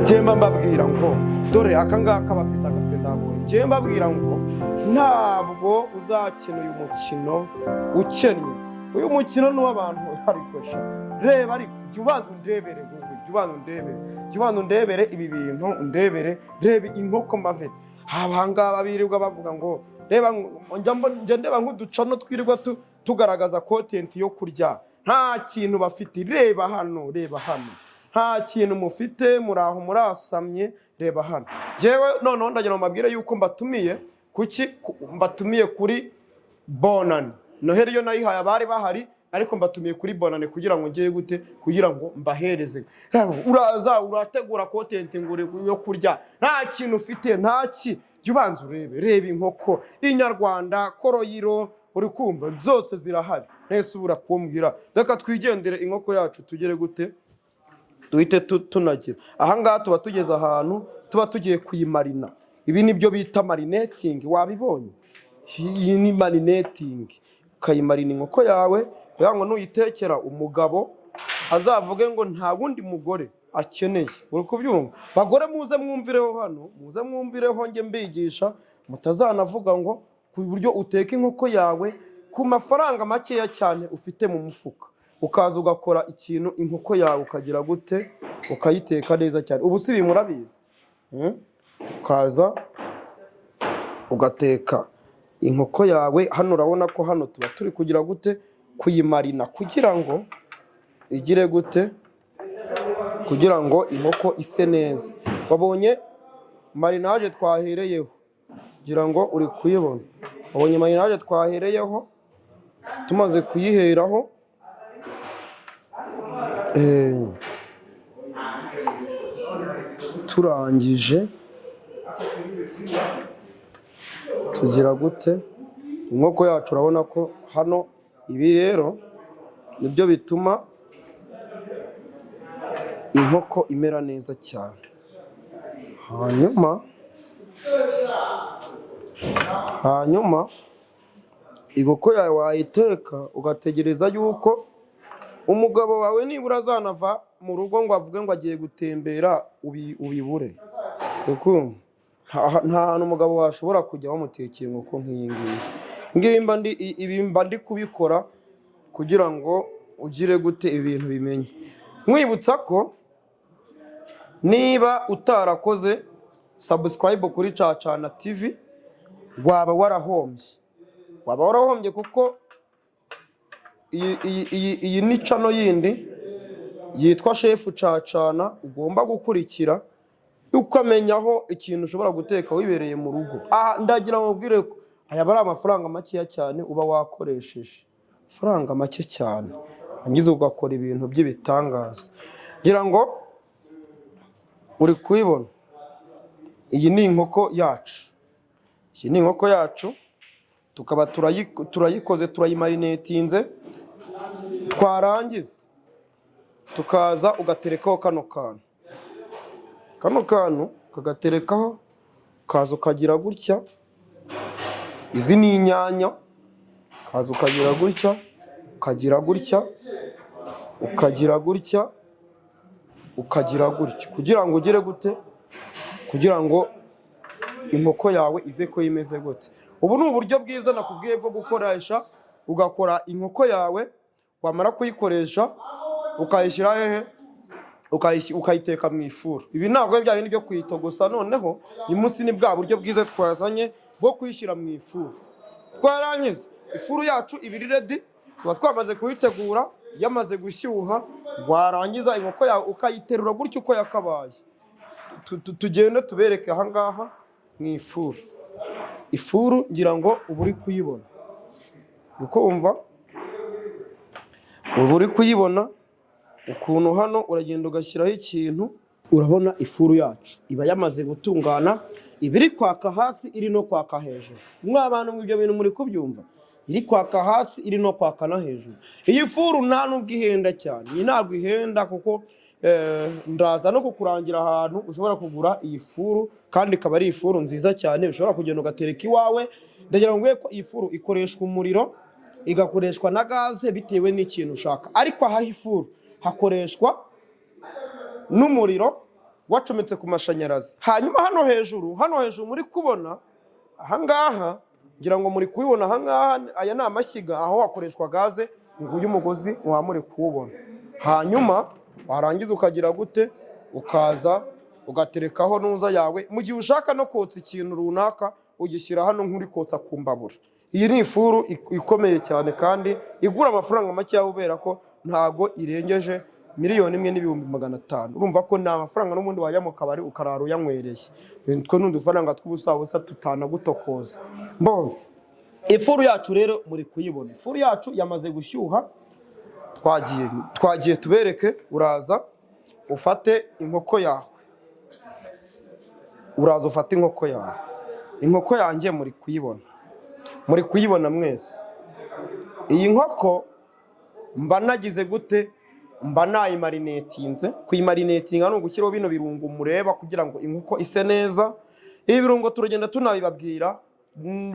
njemba mbabwira ngo dore akangaka bakita agasendabonye, njemba mbabwira ngo ntabwo uzakina uyu mukino ukennye. Uyu mukino ni w'abantu ariko sha reba, ariko jya ubanza undebere wowe, jya ubanza undebere ibi bintu, undebere reba inkoko mbafite. Abangaba birirwa bavuga ngo reba njya ndeba nk'uducano twirirwa tugaragaza content yo kurya, nta kintu bafite. Reba hano nta kintu mufite, muraho murasamye. Reba hano jewe noneho ndagira ngo mbabwire yuko mbatumiye mbatumiye kuri bonane. Noheli yo nayihaye abari bahari, ariko mbatumiye kuri bonane kugira ngo ngiye gute, kugira ngo mbahereze. Uraza urategura content ngure yo kurya, nta kintu ufite, ntaki. Jya ubanza reba inkoko inyarwanda koroyiro, uri kumva zose zirahari. Nese ubura kumbwira reka twigendere inkoko yacu tugere gute, duhite tunagira. Ahangaha tuba tugeze ahantu tuba tugiye kuyimarina. Ibi nibyo bita marinating, wabibonye? Iyi ni marinating. Ukayimarina inkoko yawe kugira ngo nuyitekera umugabo azavuge ngo nta wundi mugore akeneye. Uri kubyumva? Bagore muze mwumvireho hano, muze mwumvireho nge mbigisha, mutazanavuga ngo ku buryo uteka inkoko yawe ku mafaranga makeya cyane ufite mu mufuka, ukaza ugakora ikintu inkoko yawe ukagira gute, ukayiteka neza cyane. Ubu si bimurabizi, ukaza ugateka inkoko yawe. Hano urabona ko hano tuba turi kugira gute, kuyimarina kugira ngo igire gute, kugira ngo inkoko ise neza. Wabonye marinage twahereyeho, kugira ngo uri kuyibona. Wabonye marinage twahereyeho, tumaze kuyiheraho turangije tugira gute inkoko yacu. Urabona ko hano ibi rero nibyo bituma inkoko imera neza cyane. hanyuma inkoko yawe wayiteka ugategereza yuko umugabo wawe nibura azanava mu rugo ngo avuge ngo agiye gutembera ubibure. kuko nta hantu umugabo washobora kujya wamutekeye inkoko nk'iyi ngiyi. Ibi mba ndi kubikora kugira ngo ugire gute ibintu bimenye. Mwibutsa ko niba utarakoze subscribe kuri Cacana TV waba warahombye kuko iyi ni channel yindi yitwa Chef Cacana ugomba gukurikira ukamenyaho ikintu ushobora guteka wibereye mu rugo. Ndagira ngo ubwire ko aya bari amafaranga makeya cyane uba wakoresheje, amafaranga make cyane angize ugakora ibintu by'ibitangaza. Ngira ngo uri kuyibona, iyi ni inkoko yacu, tukaba turayikoze turayimarinetinze. Twarangiza tukaza ugaterekaho kano kantu kagaterekaho, kaza ukagira gutya. Izi ni inyanya, kaza ukagira gutya, kugira ngo ugire gute, kugira ngo inkoko yawe ize ko imeze gute. Ubu ni uburyo bwiza nakubwiye bwo gukoresha. Ugakora inkoko yawe, wamara kuyikoresha ukayishyira hehe, ukayiteka mu ifuru. Ibi ntabwo bya bindi byo kuyitogosa. Noneho uyu munsi ni bwa buryo bwiza twazanye bwo kuyishyira mu ifuru. Twarangiza ifuru yacu ibiri ready, tuba twamaze kuyitegura, yamaze gushyuha. Warangiza inkoko yawe ukayiterura gutyo uko yakabaye. Tugende tubereke aha ngaha mu ifuru. Ifuru ngira ngo ubu uri kuyibona, ukumva ubu uri kuyibona ukuntu hano uragenda ugashyiraho ikintu. Urabona ifuru yacu iba yamaze gutungana, ibiri kwaka hasi iri no kwaka hejuru. Abantu mu ibyo bintu muri kubyumva, iri kwaka hasi iri no kwaka na hejuru. Iyi furu nta nubwo ihenda cyane, iyi ntabwo ihenda kuko ndaza no kukurangira ahantu ushobora kugura iyi furu, kandi ikaba ari ifuru nziza cyane ushobora kugenda ugatereka iwawe. Ndagira ngo ko iyi furu ikoreshwa umuriro, igakoreshwa na gaze bitewe n'ikintu ushaka. Ariko aha ifuru hakoreshwa n'umuriro wacometse ku mashanyarazi. Hanyuma hano hejuru muri kubona ahangaha, ngira ngo muri kubibona ahangaha, aya ni amashyiga aho hakoreshwa gaze. Nguyu umugozi wamure kuwubona. Hanyuma warangiza ukagira gute, ukaza ugaterekaho nuza yawe. Mu gihe ushaka no kotsa ikintu runaka ugishyira hano nk'uri kotsa ku mbabura. Iyi ni ifuru ikomeye cyane kandi igura amafaranga make kubera ko ntago irengeje $1,500,000. Urumva ko nta mafaranga n'ubundi wajya mu kabari ukarara uyanywereye. Twe n'udufaranga tw'ubusabusa tutanagutokoza. Ifuru yacu rero muri kuyibona. Ifuru yacu yamaze gushyuha. Twagiye tubereke. Uraza ufate inkoko yawe. Inkoko yanjye muri kuyibona mwese. Iyi nkoko mba nagize gute, mba nayimarinetinze. Kuyimarinetinga ni ugushyiraho bino birungo mureba kugira ngo inkoko ise neza. Ibi birungo turagenda tunabibabwira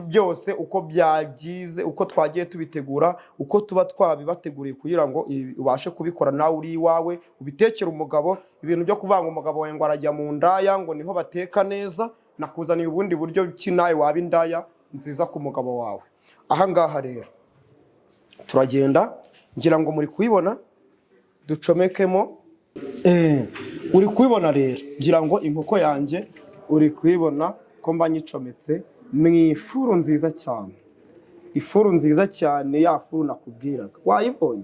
byose uko byagize, uko twagiye tubitegura, uko tuba twabibateguriye kugira ngo ubashe kubikora nawe uri iwawe, ubitekera umugabo. Ibintu byo kuvanga umugabo wawe ngo arajya mu ndaya ngo niho bateka neza, nakuzaniye ubundi buryo ki nawe waba indaya nziza ku mugabo wawe. Aha ngaha rero turagenda, ngira ngo muri kuyibona, ducomekemo. Uri kuyibona rero, ngira ngo inkoko yanjye uri kuyibona ko mba nyicometse mu ifuru nziza cyane. Ifuru nziza cyane, ya furu nakubwiraga. Wayibonye?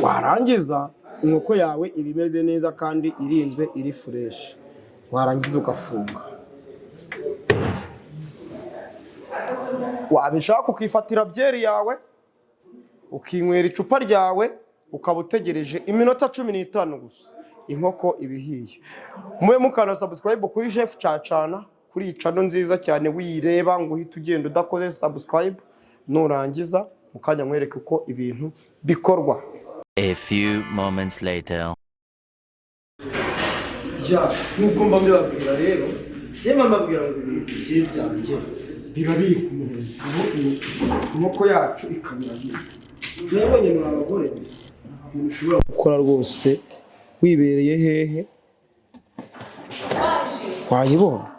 Warangiza inkoko yawe iba imeze neza kandi irinzwe, iri fresh. Warangiza ugafunga. Wabishaka ukifatira byeri yawe, ukinywera icupa ryawe, ukaba utegereje iminota 15 gusa inkoko ibihiye. Mube mukana subscribe kuri Chef Cacana kuri iyi channel nziza cyane wiyireba ngo uhite ugenda udakoze subscribe, nurangiza mukanya nkwereke uko ibintu bikorwa. A few moments later. Nk'uko mba mbibabwira rero, yemwe mbabwira ngo ibintu bigiye byanjye biba biri ku murongo, inkoko yacu ikamera neza. Mwebonye mwa abagore mushobora gukora rwose wibereye hehe wayibona.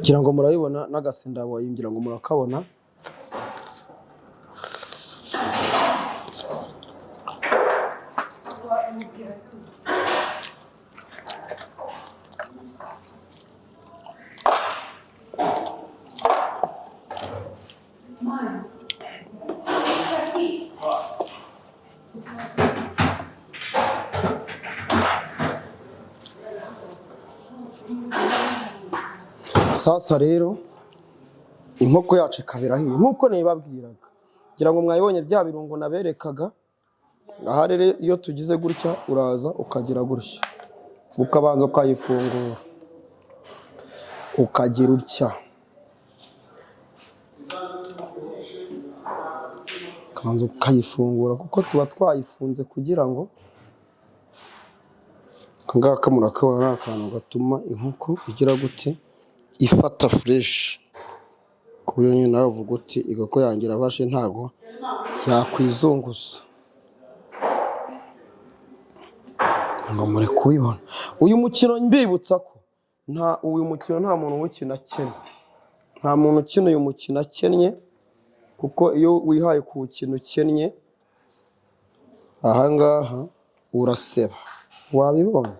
Ngira ngo murabibona n'agasindabo yingira ngo murakabona. Sasa rero inkoko yacu ikabira hiye nkuko nibabwiraga, ngira ngo mwayibonye bya birungo naberekaga. Aha rero iyo tugize gutya uraza ukagira gutya, ukabanza ukayifungura ukagira utya, ukabanza ukayifungura kuko tuba twayifunze kugira ngo kangaka murakabona akantu gatuma inkoko igira gute ifata fresh. Kuburyo nyine nawe uvuga uti igako yanjye irafashe ntago yakwizunguza. Ngo muri kubibona uyu mukino mbibutsa ko uyu mukino nta muntu ukina akennye, nta muntu ukina uyu mukino akennye, kuko iyo wihaye kuwukina ukennye ahangaha uraseba. Wabibona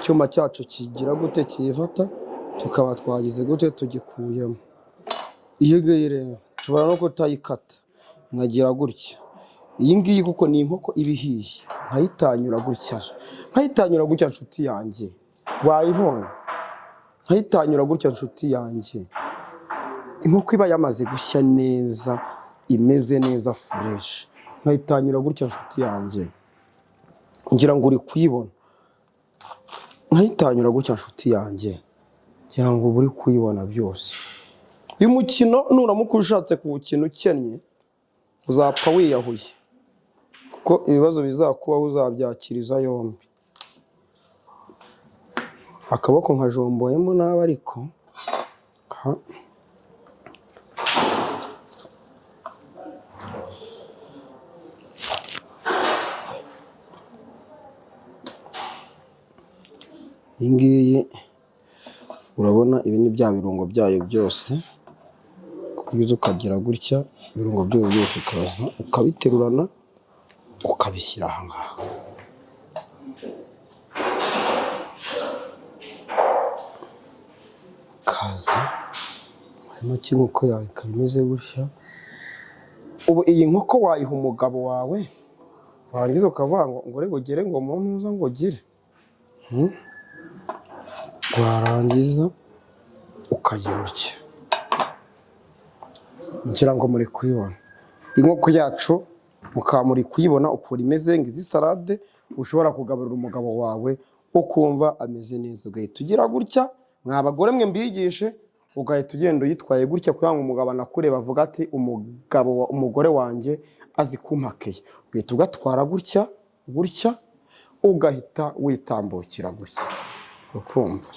icyuma cyacu kigira gute kiyifata, tukaba twagize gute tugikuyemo. Iyo ngiyi rero ushobora no kutayikata nkagira gutya. Iyi ngiyi kuko ni inkoko ibihiye, nkayitanyura gutya nshuti yanjye. Wayibonye nkayitanyura gutya nshuti yanjye. Inkoko iba yamaze gushya neza, imeze neza fresh, nkayitanyura gutya nshuti yanjye. Ngira ngo uri kuyibona, nkayitanyura gutya nshuti yanjye, ngira ngo uri kuyibona byose. Uyu mukino nuramuka ushatse kuwukina ukennye uzapfa wiyahuye, kuko ibibazo bizakubaho uzabyakiriza yombi. Akaboko nkajomboyemo nabi ariko iyi ngiyi urabona ibi ni bya birungo byayo byose. Kubiza ukagira gutya ibirungo byayo byose ukaza ukabiterurana ukabishyira aha ngaha. Kaza harimo inkoko yawe ikaba imeze gutya. Ubu iyi nkoko wayiha umugabo wawe, warangiza ukavuga ngo rego ugere ngo muza ngo ugire, warangiza ukagira utya. Ngira ngo muri kuyibona inkoko yacu, mukaba muri kuyibona ukuntu imeze. Ngizi salade ushobora kugaburira umugabo wawe ukumva ameze neza, ugahita ugira gutya. Mwa bagore mwe mbigishe, ugahita ugenda uyitwaye gutya kugira ngo umugabo anakureba avuga ati umugore wanjye azi kumpakeye. Ugahita ugatwara gutya gutya, ugahita witambukira gutya ukumva.